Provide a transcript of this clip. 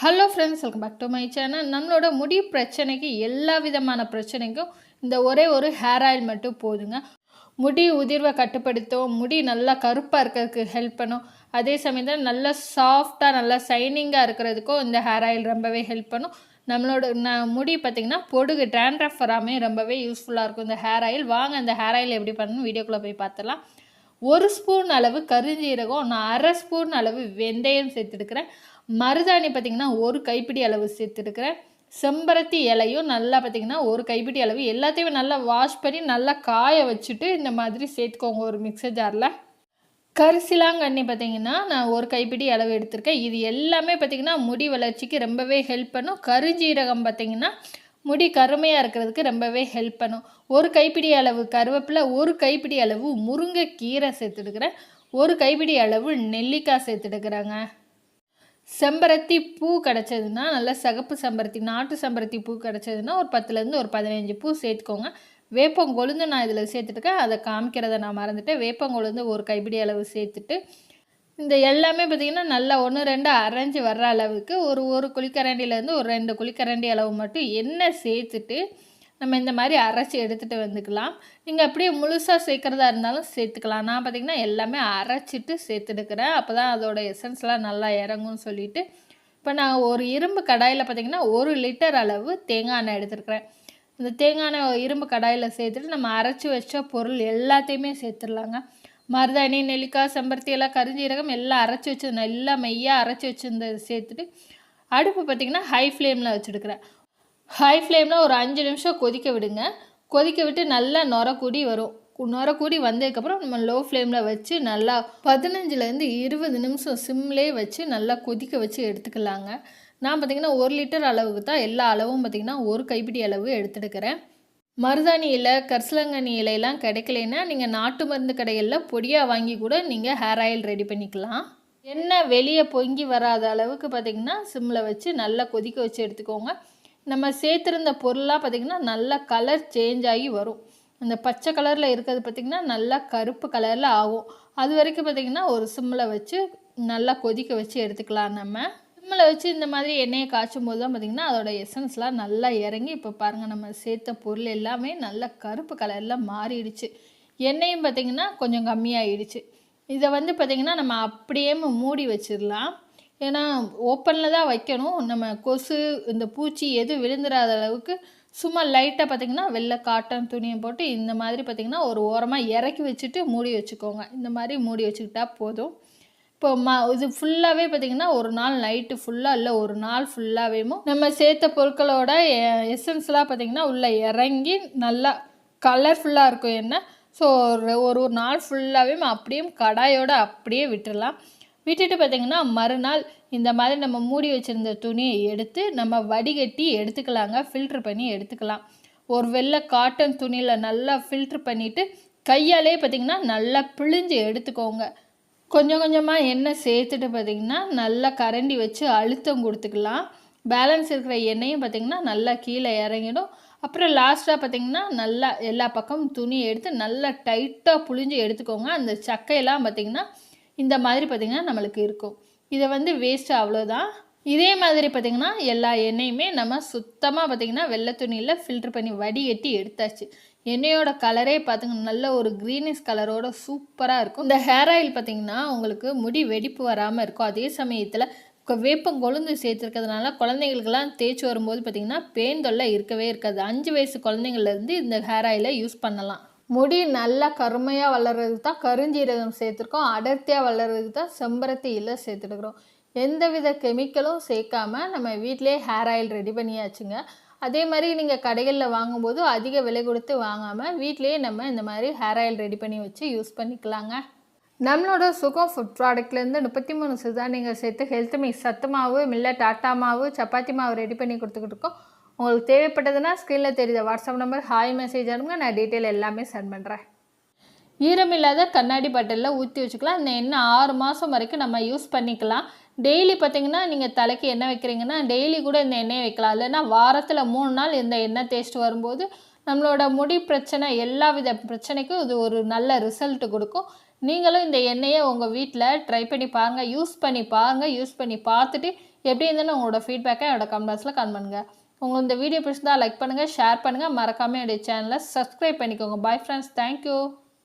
Hello friends, welcome back to my channel. நம்மளோட முடி பிரச்சனைக்கு எல்லா விதமான பிரச்சனைக்கும் இந்த ஒரே ஒரு ஹேர் ஆயில் மட்டும் போதுங்க. முடி உதிர்வை கட்டுப்படுத்தும், முடி நல்லா கருப்பாக இருக்கிறதுக்கு ஹெல்ப் பண்ணும். அதே சமயத்தில் நல்லா சாஃப்டாக நல்லா ஷைனிங்காக இருக்கிறதுக்கும் இந்த ஹேர் ஆயில் ரொம்பவே ஹெல்ப் பண்ணும். நம்மளோட முடி பார்த்திங்கன்னா பொடுகு ட்ராண்ட்ரஃப் வராமல் ரொம்பவே யூஸ்ஃபுல்லாக இருக்கும் இந்த ஹேர் ஆயில். வாங்க இந்த ஹேர் ஆயில் எப்படி பண்ணணும் வீடியோக்குள்ளே போய் பார்த்துடலாம். 1 ஸ்பூன் அளவு கருஞ்சீரகம், நான் 1/2 ஸ்பூன் அளவு வெந்தயம் சேர்த்துடுக்கிறேன். மருதாணி பார்த்திங்கன்னா 1 கைப்பிடி அளவு சேர்த்துருக்கிறேன். செம்பருத்தி இலையும் நல்லா பார்த்திங்கன்னா 1 கைப்பிடி அளவு, எல்லாத்தையுமே நல்லா வாஷ் பண்ணி நல்லா காய வச்சுட்டு இந்த மாதிரி சேர்த்துக்கோங்க ஒரு மிக்சர் ஜாரில். கரிசலாங்கண்ணி பார்த்திங்கன்னா நான் 1 கைப்பிடி அளவு எடுத்திருக்கேன். இது எல்லாமே பார்த்திங்கன்னா முடி வளர்ச்சிக்கு ரொம்பவே ஹெல்ப் பண்ணும். கருஞ்சீரகம் பார்த்திங்கன்னா முடி கருமையாக இருக்கிறதுக்கு ரொம்பவே ஹெல்ப் பண்ணும். 1 கைப்பிடி அளவு கருவேப்பிலை, 1 கைப்பிடி அளவு முருங்கைக்கீரை சேர்த்துடுக்கிறேன். 1 கைப்பிடி அளவு நெல்லிக்காய் சேர்த்துடுக்குறாங்க. செம்பருத்தி பூ கிடச்சதுன்னா நல்லா சிகப்பு செம்பருத்தி, நாட்டு செம்பருத்தி பூ கிடச்சதுன்னா ஒரு 10லேருந்து ஒரு 15 பூ சேர்த்துக்கோங்க. வேப்பங்கொழுந்து நான் இதில் சேர்த்துட்டுருக்கேன், அதை காமிக்கிறத நான் மறந்துட்டேன். வேப்பங்கொழுந்து 1 கைப்பிடி அளவு சேர்த்துட்டு இந்த எல்லாமே பார்த்திங்கன்னா நல்லா 1, 2 அரைஞ்சி வர்ற அளவுக்கு ஒரு குழிக்கரண்டிலேருந்து ஒரு 2 குழிக்கரண்டி அளவு மட்டும் எண்ணெய் சேர்த்துட்டு நம்ம இந்த மாதிரி அரைச்சி எடுத்துகிட்டு வந்துக்கலாம். நீங்கள் அப்படியே முழுசாக சேர்க்குறதா இருந்தாலும் சேர்த்துக்கலாம். நான் பார்த்திங்கன்னா எல்லாமே அரைச்சிட்டு சேர்த்துடுக்கிறேன், அப்போ தான் அதோட எசன்ஸ்லாம் நல்லா இறங்கும்னு சொல்லிவிட்டு. இப்போ நான் ஒரு இரும்பு கடாயில் பார்த்திங்கன்னா 1 லிட்டர் அளவு தேங்காய் எண்ணெய் எடுத்துருக்கிறேன். இந்த தேங்காய் எண்ணெய் இரும்பு கடாயில் சேர்த்துட்டு நம்ம அரைச்சி வச்ச பொருள் எல்லாத்தையுமே சேர்த்துடலாங்க. மருதாணி, நெல்லிக்காய், செம்பருத்தி எல்லாம், கருஞ்சீரகம் எல்லாம் அரைச்சி வச்சு நல்லா மையாக அரைச்சி வச்சுருந்தது சேர்த்துட்டு அடுப்பு பார்த்திங்கன்னா ஹை ஃப்ளேமில் வச்சுடுக்கிறேன். ஹை ஃப்ளேமில் ஒரு 5 நிமிஷம் கொதிக்க விடுங்க. கொதிக்க விட்டு நல்லா நுரக்கூடி வரும். நுரக்கூடி வந்ததுக்கப்புறம் நம்ம லோ ஃப்ளேமில் வச்சு நல்லா 15லேருந்து 20 நிமிஷம் சிம்லேயே வச்சு நல்லா கொதிக்க வச்சு எடுத்துக்கலாங்க. நான் பார்த்திங்கன்னா 1 லிட்டர் அளவுக்கு தான் எல்லா அளவும் பார்த்திங்கன்னா 1 கைப்பிடி அளவு எடுத்துடுக்கிறேன். மருதாணி இலை, கரிசலாங்கண்ணி இலையெல்லாம் கிடைக்கலைன்னா நீங்கள் நாட்டு மருந்து கடைகளில் பொடியாக வாங்கி கூட நீங்கள் ஹேர் ஆயில் ரெடி பண்ணிக்கலாம். எண்ணெய் வெளியே பொங்கி வராத அளவுக்கு பார்த்திங்கன்னா சிம்மில் வச்சு நல்லா கொதிக்க வச்சு எடுத்துக்கோங்க. நம்ம சேர்த்துருந்த பொருளாக பார்த்திங்கன்னா நல்லா கலர் சேஞ்ச் ஆகி வரும். அந்த பச்சை கலரில் இருக்கிறது பார்த்திங்கன்னா நல்லா கருப்பு கலரில் ஆகும். அது வரைக்கும் பார்த்திங்கன்னா ஒரு சிம்மில் வச்சு நல்லா கொதிக்க வச்சு எடுத்துக்கலாம். நம்ம சிம்மில் வச்சு இந்த மாதிரி எண்ணெயை காய்ச்சும் போது தான் பார்த்திங்கன்னா அதோட எசன்ஸ்லாம் நல்லா இறங்கி இப்போ பாருங்கள் நம்ம சேர்த்த பொருள் எல்லாமே நல்லா கருப்பு கலரில் மாறிடுச்சு. எண்ணெயும் பார்த்திங்கன்னா கொஞ்சம் கம்மியாகிடுச்சு. இதை வந்து பார்த்திங்கன்னா நம்ம அப்படியே மூடி வச்சிடலாம். ஏன்னா ஓப்பனில் தான் வைக்கணும். நம்ம கொசு இந்த பூச்சி எதுவும் விழுந்துடாத அளவுக்கு சும்மா லைட்டாக பார்த்திங்கன்னா வெள்ளை காட்டன் துணியை போட்டு இந்த மாதிரி பார்த்திங்கன்னா ஒரு ஓரமாக இறக்கி வச்சுட்டு மூடி வச்சுக்கோங்க. இந்த மாதிரி மூடி வச்சுக்கிட்டா போதும். இப்போ இது ஃபுல்லாகவே பார்த்திங்கன்னா ஒரு நாள் நைட்டு ஃபுல்லாக இல்லை ஒரு நாள் ஃபுல்லாகவே நம்ம சேர்த்த பொருட்களோட எசன்ஸ்லாம் பார்த்திங்கன்னா உள்ளே இறங்கி நல்லா கலர்ஃபுல்லாக இருக்கும் எண்ணெய். ஸோ ஒரு நாள் ஃபுல்லாகவே அப்படியே கடாயோடு அப்படியே விட்டுடலாம். விட்டுட்டு பார்த்திங்கன்னா மறுநாள் இந்த மாதிரி நம்ம மூடி வச்சுருந்த துணியை எடுத்து நம்ம வடிகட்டி எடுத்துக்கலாங்க. ஃபில்ட்ரு பண்ணி எடுத்துக்கலாம். ஒரு வெள்ளை காட்டன் துணியில் நல்லா ஃபில்ட்ரு பண்ணிவிட்டு கையாலே பார்த்திங்கன்னா நல்லா பிழிஞ்சு எடுத்துக்கோங்க. கொஞ்சம் கொஞ்சமாக எண்ணெய் சேர்த்துட்டு பார்த்திங்கன்னா நல்லா கரண்டி வச்சு அழுத்தம் கொடுத்துக்கலாம். பேலன்ஸ் இருக்கிற எண்ணெயும் பார்த்திங்கன்னா நல்லா கீழே இறங்கிடும். அப்புறம் லாஸ்ட்டாக பார்த்திங்கன்னா நல்லா எல்லா பக்கமும் துணியை எடுத்து நல்லா டைட்டாக புழிஞ்சு எடுத்துக்கோங்க. அந்த சக்கையெல்லாம் பார்த்திங்கன்னா இந்த மாதிரி பார்த்திங்கன்னா நம்மளுக்கு இருக்கும். இதை வந்து வேஸ்ட்டு அவ்வளோதான். இதே மாதிரி பார்த்திங்கன்னா எல்லா எண்ணெயுமே நம்ம சுத்தமாக பார்த்திங்கன்னா வெள்ளை துணியில் ஃபில்ட்ரு பண்ணி வடிகட்டி எடுத்தாச்சு. எண்ணெயோட கலரே பார்த்திங்கன்னா நல்ல ஒரு க்ரீனிஷ் கலரோட சூப்பராக இருக்கும். இந்த ஹேர் ஆயில் பார்த்திங்கன்னா உங்களுக்கு முடி வெடிப்பு வராமல் இருக்கும். அதே சமயத்தில் வேப்பங்கொழுந்து சேர்த்துருக்கிறதுனால குழந்தைங்களுக்கெல்லாம் தேய்ச்சி வரும்போது பார்த்திங்கன்னா பேன் தொல்லை இருக்கவே இருக்காது. 5 வயசு குழந்தைங்கள்லேருந்து இந்த ஹேர் ஆயிலை யூஸ் பண்ணலாம். முடி நல்லா கருமையாக வளர்கிறதுக்கு தான் கருஞ்சீரகம் சேர்த்துருக்கோம். அடர்த்தியாக வளர்கிறதுக்கு தான் செம்பருத்தி இலை சேர்த்துருக்குறோம். எந்தவித கெமிக்கலும் சேர்க்காம நம்ம வீட்டிலே ஹேர் ஆயில் ரெடி பண்ணியாச்சுங்க. அதே மாதிரி நீங்கள் கடைகளில் வாங்கும்போது அதிக விலை கொடுத்து வாங்காமல் வீட்டிலேயே நம்ம இந்த மாதிரி ஹேர் ஆயில் ரெடி பண்ணி வச்சு யூஸ் பண்ணிக்கலாங்க. நம்மளோட சுகம் ஃபுட் ப்ராடக்ட்லேருந்து 33 சிறுதானியங்கள் சேர்த்து ஹெல்த் மிக்ஸ், சத்து மாவு, மில்லட், ஆட்டா மாவு, சப்பாத்தி மாவு ரெடி பண்ணி கொடுத்துக்கிட்டு இருக்கோம். உங்களுக்கு தேவைப்பட்டதுன்னா ஸ்க்ரீனில் தெரியுத வாட்ஸ்அப் நம்பர் ஹாய் மெசேஜ் அனுப்புங்க, நான் டீட்டெயில் எல்லாமே சென்ட் பண்ணுறேன். ஈரமில்லாத கண்ணாடி பாட்டிலில் ஊற்றி வச்சுக்கலாம். இந்த எண்ணெய் 6 மாதம் வரைக்கும் நம்ம யூஸ் பண்ணிக்கலாம். டெய்லி பார்த்திங்கன்னா நீங்கள் தலைக்கு எண்ணெய் வைக்கிறீங்கன்னா டெய்லி கூட இந்த எண்ணெயை வைக்கலாம். இல்லைன்னா வாரத்தில் 3 நாள் இந்த எண்ணெய் தேய்ச்சிட்டு வரும்போது நம்மளோட முடி பிரச்சனை எல்லா வித பிரச்சனைக்கும் இது ஒரு நல்ல ரிசல்ட் கொடுக்கும். நீங்களும் இந்த எண்ணெயை உங்கள் வீட்டில் ட்ரை பண்ணி பாருங்கள், யூஸ் பண்ணி பாருங்கள். யூஸ் பண்ணி பார்த்துட்டு எப்படி இருந்ததுன்னு உங்களோட ஃபீட்பேக்கை என்னோட கமெண்ட் பாக்ஸில் கமெண்ட் பண்ணுங்கள். உங்களுக்கு இந்த வீடியோ பிடிச்சிருந்தா லைக் பண்ணுங்கள், ஷேர் பண்ணுங்கள், மறக்காமல் என்னுடைய சேனலை சப்ஸ்கிரைப் பண்ணிக்கோங்க. Bye friends, thank you.